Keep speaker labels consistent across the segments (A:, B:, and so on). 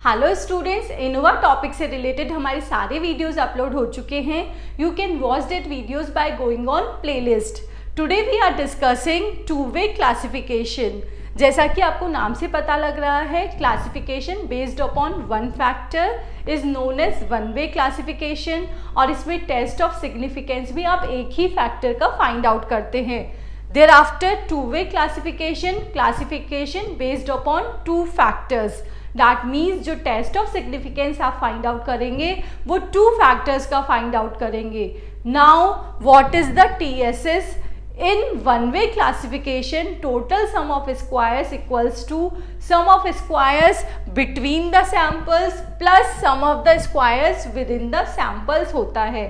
A: Hello students, ANOVA topic से related हमारे सारे वीडियोस अपलोड हो चुके हैं। You can watch that videos by going on playlist. Today we are discussing two way classification. जैसा कि आपको नाम से पता लग रहा है, classification based upon one factor is known as one way classification. और इसमें टेस्ट ऑफ सिग्निफिकेंस भी आप एक ही फैक्टर का फाइंड आउट करते हैं। Thereafter two way classification based upon two factors. That means जो टेस्ट ऑफ सिग्निफिकेंस आप फाइंड आउट करेंगे वो टू फैक्टर्स का फाइंड आउट करेंगे। Now what is the TSS? In one way classification, total sum of squares equals to sum of squares between the samples plus sum of the squares within the samples होता है।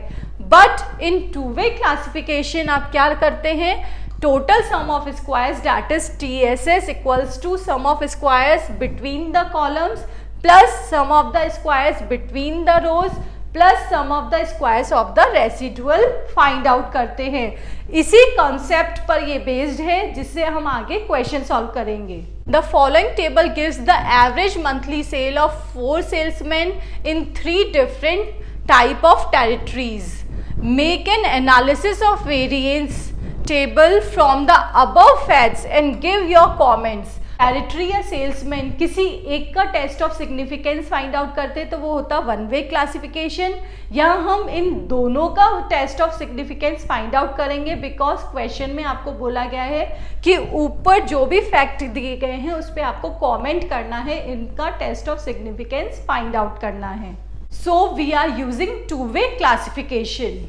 A: But in two way classification आप क्या करते हैं? Total sum of squares, that is TSS, equals to sum of squares between the columns plus sum of the squares between the rows plus sum of the squares of the residual find out करते हैं। इसी concept पर ये based है जिससे हम आगे question solve करेंगे। The following table gives the average monthly sale of 4 salesman in 3 different type of territories. Make an analysis of variance table from the above facts and give your comments. Territory या salesman किसी एक का test of significance find out करते तो वो होता one way classification. यहाँ हम इन दोनों का test of significance find out करेंगे बिकॉज क्वेश्चन में आपको बोला गया है कि ऊपर जो भी फैक्ट दिए गए हैं उस पर आपको कॉमेंट करना है, इनका test of significance find out करना है। So we are using two way classification.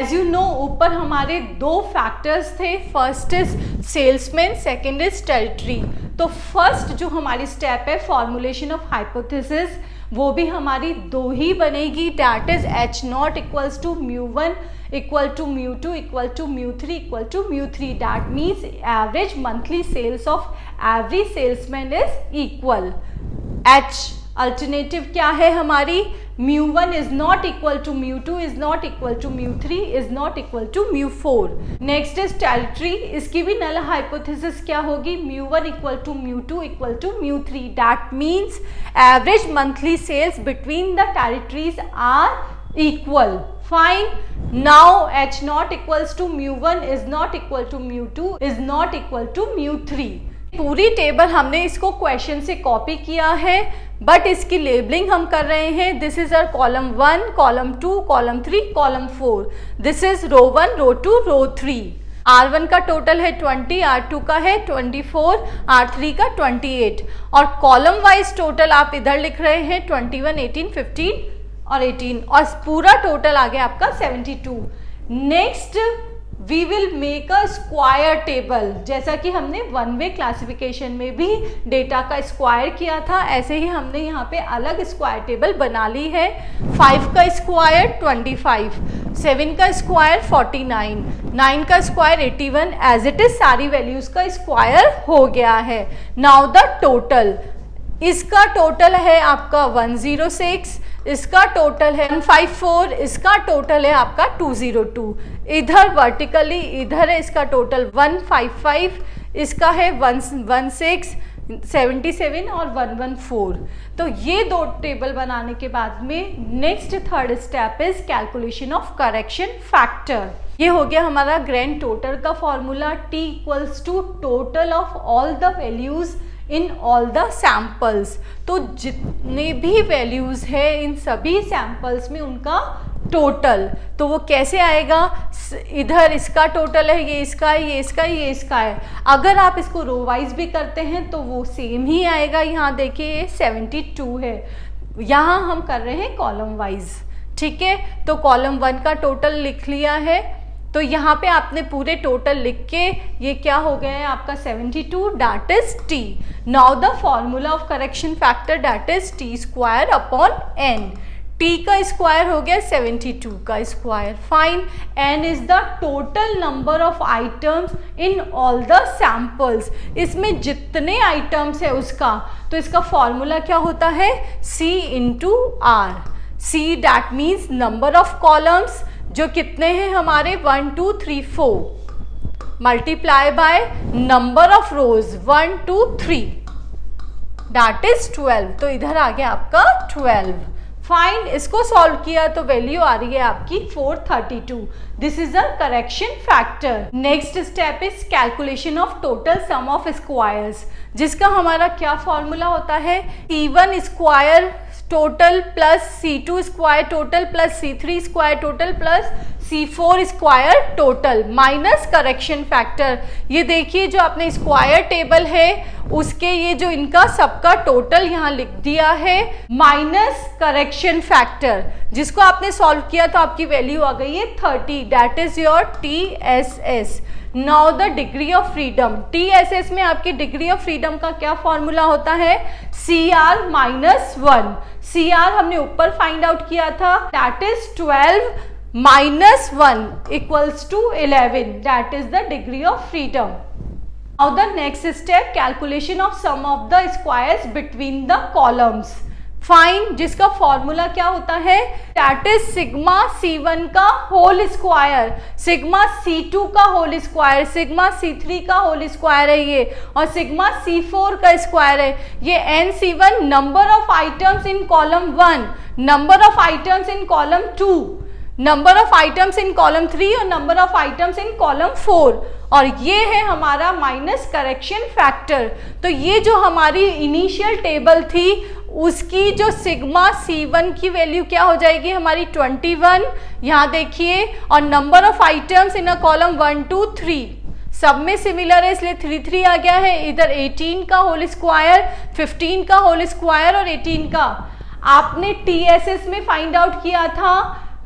A: As you know, ऊपर हमारे 2 फैक्टर्स थे, first is salesman, second is territory. तो फर्स्ट जो हमारी स्टेप है फॉर्मुलेशन ऑफ हाइपोथेसिस, वो भी हमारी 2 ही बनेगी। That is H0 equals to μ1 equal to μ2 equal to μ3 equal to μ3। That means average monthly sales of every salesman is equal. H alternative क्या है हमारी? μ1 is not equal to μ2 is not equal to μ3 is not equal to μ4। Next is territory, इसकी भी null hypothesis क्या होगी? μ1 equal to μ2 equal to μ3। That means average monthly sales between the territories are equal. Fine. Now H0 equals to μ1 is not equal to μ2 is not equal to μ3। पूरी table हमने इसको question से copy किया है but इसकी labelling हम कर रहे हैं। This is our column 1, column 2, column 3, column 4। This is row 1, row 2, row 3। R1 का टोटल है 20, R2 का है 24, R3 का 28 और कॉलम वाइज टोटल आप इधर लिख रहे हैं 21, 18, 15 और 18 और पूरा टोटल आ गया आपका 72। Next we will make a square table. जैसा कि हमने वन वे क्लासिफिकेशन में भी डेटा का स्क्वायर किया था, ऐसे ही हमने यहाँ पे अलग स्क्वायर टेबल बना ली है। 5 का स्क्वायर 25, 7 का स्क्वायर 49, 9 का स्क्वायर 81। एज इट इज सारी वैल्यूज का स्क्वायर हो गया है। नाउ द टोटल, इसका टोटल है आपका 106, इसका टोटल है 154, इसका टोटल है आपका 202। इधर वर्टिकली इधर है इसका टोटल 155, इसका है 116, 77 और 114। तो ये 2 टेबल बनाने के बाद में next third step is calculation of correction factor. ये हो गया हमारा ग्रैंड टोटल का formula. T equals to total of all the values in all the samples. तो जितने भी वैल्यूज है इन सभी सैम्पल्स में उनका टोटल, तो वो कैसे आएगा? इधर इसका टोटल है, ये इसका है, ये इसका है, ये इसका है। अगर आप इसको रो वाइज भी करते हैं तो वो सेम ही आएगा। यहाँ देखिए ये 72 है, यहाँ हम कर रहे हैं कॉलम वाइज। ठीक है, तो कॉलम 1 का टोटल लिख लिया है, तो यहाँ पे आपने पूरे टोटल लिख के ये क्या हो गया है आपका 72, that is T। Now the formula of correction factor that is T square upon N। T का स्क्वायर हो गया 72 का square. Fine. N is the total number of items in all the samples. इसमें जितने आइटम्स है उसका, तो इसका फॉर्मूला क्या होता है? C into R। C that means number of columns, जो कितने हैं हमारे 1 2 3 4 multiply by number of rose 1 2 3। That is 12, तो इधर आ गया आपका 12। फाइन, इसको सॉल्व किया तो वैल्यू आ रही है आपकी 432। This is a correction factor. Next step is calculation of total sum of squares, जिसका हमारा क्या फॉर्मूला होता है, C1 square total plus C2 square total plus C3 square total plus C4 square total minus correction factor. ये देखिए जो आपने square table है उसके ये जो इनका सबका टोटल यहाँ लिख दिया है माइनस करेक्शन फैक्टर, जिसको आपने सॉल्व किया तो आपकी वैल्यू आ गई है 30, that is your TSS। Now the degree of freedom, TSS में आपकी डिग्री ऑफ फ्रीडम का क्या फॉर्मूला होता है, CR -1। CR हमने ऊपर फाइंड आउट किया था, that is 12 minus 1 equals to 11, that is the degree of freedom. Now the next step, calculation of sum of the squares between the columns. Fine, जिसका formula क्या होता है, दैट इज सिग्मा C1 का whole square, sigma C2 का whole square, sigma C3 का whole square है ये, और सिग्मा C4 का स्क्वायर है ये। NC1 number of items in column 1, number of items in column 2, number of items in column 3 और number of items in column 4, और ये है हमारा माइनस करेक्शन फैक्टर। तो ये जो हमारी इनिशियल टेबल थी उसकी जो सिग्मा C1 की वैल्यू क्या हो जाएगी हमारी 21, यहाँ देखिए, और number of items in a column 1 2 3 सब में सिमिलर है इसलिए 3 3 आ गया है। इधर 18 का होल स्क्वायर, 15 का होल स्क्वायर और 18 का। आपने TSS में फाइंड आउट किया था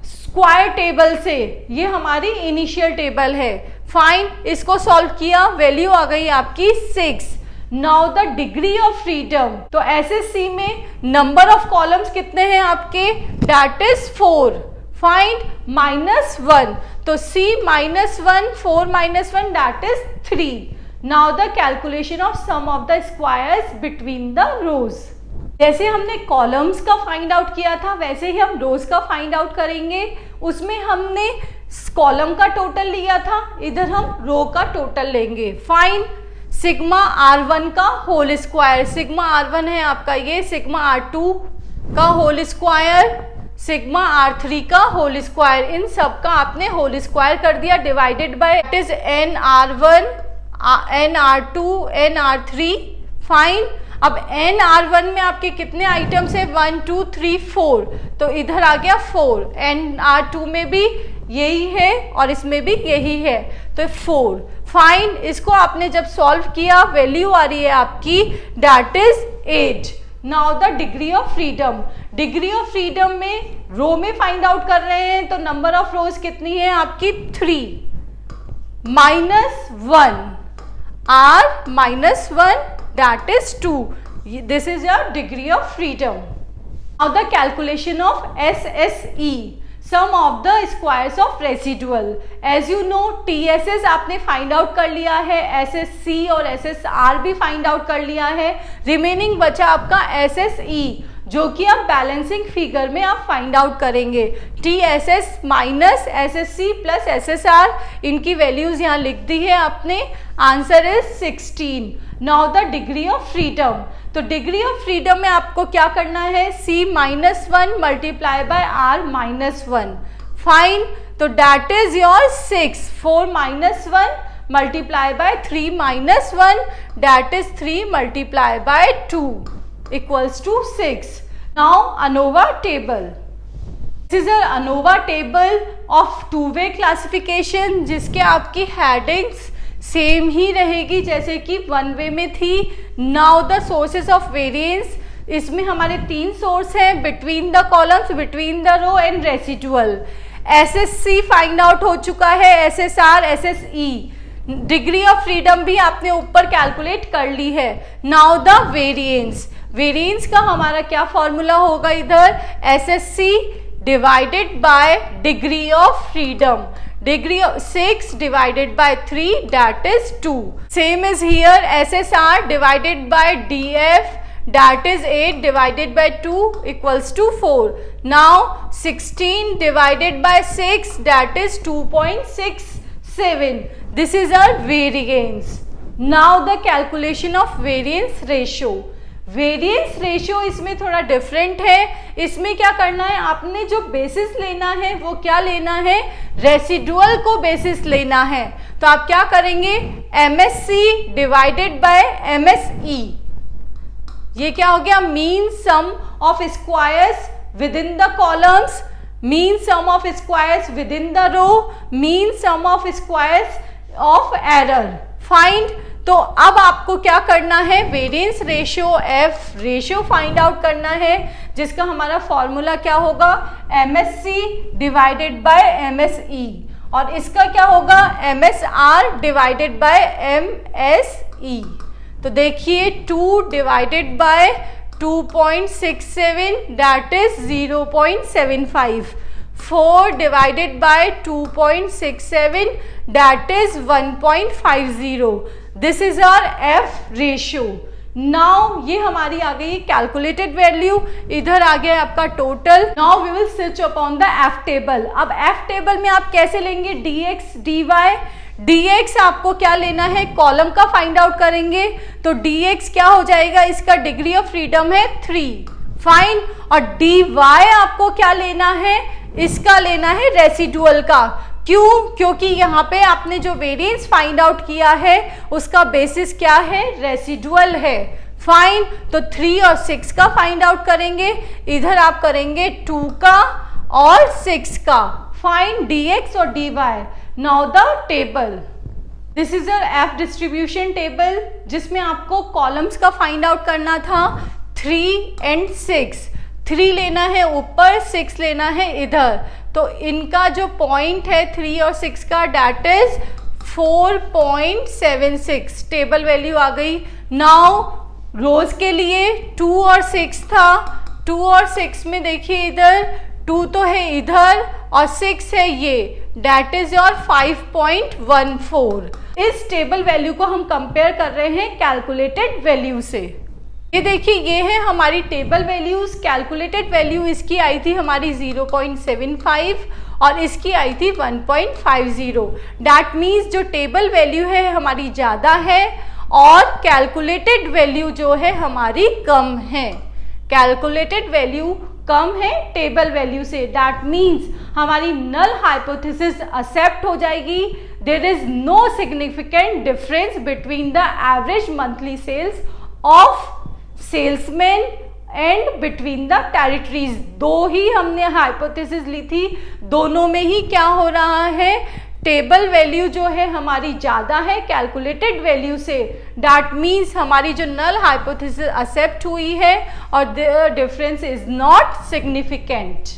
A: स्क्वायर टेबल से, ये हमारी इनिशियल टेबल है। फाइन, इसको सॉल्व किया, वैल्यू आ गई आपकी 6। Now the degree of freedom, तो SSC में नंबर ऑफ कॉलम्स कितने हैं आपके, दैट इज 4। फाइंड -1, तो C -1 4 -1 that is 3। Now the calculation of sum of the squares between the rows. जैसे हमने कॉलम्स का फाइंड आउट किया था वैसे ही हम रोज का फाइंड आउट करेंगे। उसमें हमने कॉलम का टोटल लिया था, इधर हम रो का टोटल लेंगे। फाइन, सिग्मा R1 का होल स्क्वायर, सिग्मा R1 है आपका ये, सिग्मा R2 का होल स्क्वायर, सिग्मा R3 का होल स्क्वायर, इन सब का आपने होल स्क्वायर कर दिया, divided by it is NR1 NR2 NR3। Fine, अब NR1 में आपके कितने आइटम्स है, 1 2 3 4, तो इधर आ गया 4। NR2 में भी यही है और इसमें भी यही है, तो 4। फाइन, इसको आपने जब सॉल्व किया वैल्यू आ रही है आपकी that is 8। Now the degree of freedom, degree of freedom में रो में फाइंड आउट कर रहे हैं तो नंबर ऑफ रोज कितनी है आपकी 3 -1 R -1 that is 2. This is your degree of freedom. Now the calculation of SSE, sum of the squares of residual. As you know TSS आपने फाइंड आउट कर लिया है, SSC और SSR भी फाइंड आउट कर लिया है, रिमेनिंग बचा आपका SSE जो कि आप बैलेंसिंग फिगर में आप फाइंड आउट करेंगे। TSS minus SSC plus SSR, इनकी वैल्यूज यहाँ लिख दी है आपने, answer is 16। Now the degree of freedom, तो डिग्री ऑफ फ्रीडम में आपको क्या करना है, C -1 multiply by R -1। Fine, तो that is your 6। 4 -1 multiply by 3 -1 that is 3 multiply by 2 equals to 6. Now ANOVA table. This is an ANOVA table of two-way classification जिसके आपकी headings same ही रहेगी जैसे कि वन वे में थी। Now the sources of variance, इसमें हमारे 3 source हैं, between the columns, between the row and residual. SSC find out हो चुका है, SSR SSE, degree of freedom भी आपने ऊपर कैलकुलेट कर ली है। नाउ द वेरिएंस, वेरिएंस का हमारा क्या फॉर्मूला होगा इधर, SSC divided by degree of freedom, degree of 6 divided by 3 that is 2. Same is here, SSR divided by DF that is 8 divided by 2 equals to 4. Now 16 divided by 6 that is 2.67. This is our variance. Now the calculation of variance ratio. Variance ratio इसमें थोड़ा different है। इसमें क्या करना है, आपने जो basis लेना है वो क्या लेना है, रेसिडुअल को बेसिस लेना है। तो आप क्या करेंगे, MSC डिवाइडेड बाय MSE, ये क्या हो गया, mean sum of squares within the columns, mean sum of squares within the row, mean sum of squares of error, find. तो अब आपको क्या करना है, variance ratio F ratio find out करना है, जिसका हमारा फॉर्मूला क्या होगा, MSC डिवाइडेड बाय MSE, और इसका क्या होगा, MSR डिवाइडेड बाय MSE। तो देखिए 2 divided by 2.67 that is 0.75, 4 divided by 2.67 that is 1.50. This is our F ratio. Now ये हमारी आ गई कैलकुलेटेड वैल्यू, इधर आ गया आपका total. Now we will switch upon the F table. अब F टेबल में आप कैसे लेंगे, dx dy, dx आपको क्या लेना है, कॉलम का फाइंड आउट करेंगे, तो dx क्या हो जाएगा, इसका डिग्री ऑफ फ्रीडम है 3, फाइन। और dy आपको क्या लेना है, इसका लेना है रेसिडुअल का। क्यों, क्योंकि यहाँ पे आपने जो वेरिएंस फाइंड आउट किया है उसका बेसिस क्या है, रेसिडुअल है, फाइन। तो 3 और 6 का फाइंड आउट करेंगे, इधर आप करेंगे 2 का और 6 का, फाइन, dx और dy। Now the table, this is your F distribution table, जिसमें आपको कॉलम्स का फाइंड आउट करना था 3 एंड 6, 3 लेना है ऊपर, 6 लेना है इधर। तो इनका जो पॉइंट है 3 और 6 का, डैट इज 4.76, टेबल वैल्यू आ गई। नाउ रोज के लिए 2 और 6 था, 2 और 6 में देखिए इधर 2 तो है इधर और 6 है ये, डैट इज योर 5.14। इस टेबल वैल्यू को हम कंपेयर कर रहे हैं कैलकुलेटेड वैल्यू से। ये देखिए ये है हमारी टेबल वैल्यूज, कैलकुलेटेड वैल्यू इसकी आई थी हमारी 0.75 और इसकी आई थी 1.50। डैट मीन्स जो टेबल वैल्यू है हमारी ज़्यादा है और कैलकुलेटेड वैल्यू जो है हमारी कम है, कैलकुलेटेड वैल्यू कम है टेबल वैल्यू से। डैट मीन्स हमारी नल हाइपोथेसिस एक्सेप्ट हो जाएगी, there is no significant difference between the average monthly sales of salesman and between the territories. दो ही हमने हाइपोथेसिस ली थी, दोनों में ही क्या हो रहा है, टेबल वैल्यू जो है हमारी ज़्यादा है कैलकुलेटेड वैल्यू से। डैट मीन्स हमारी जो नल हाइपोथेसिस एक्सेप्ट हुई है और the difference is not significant.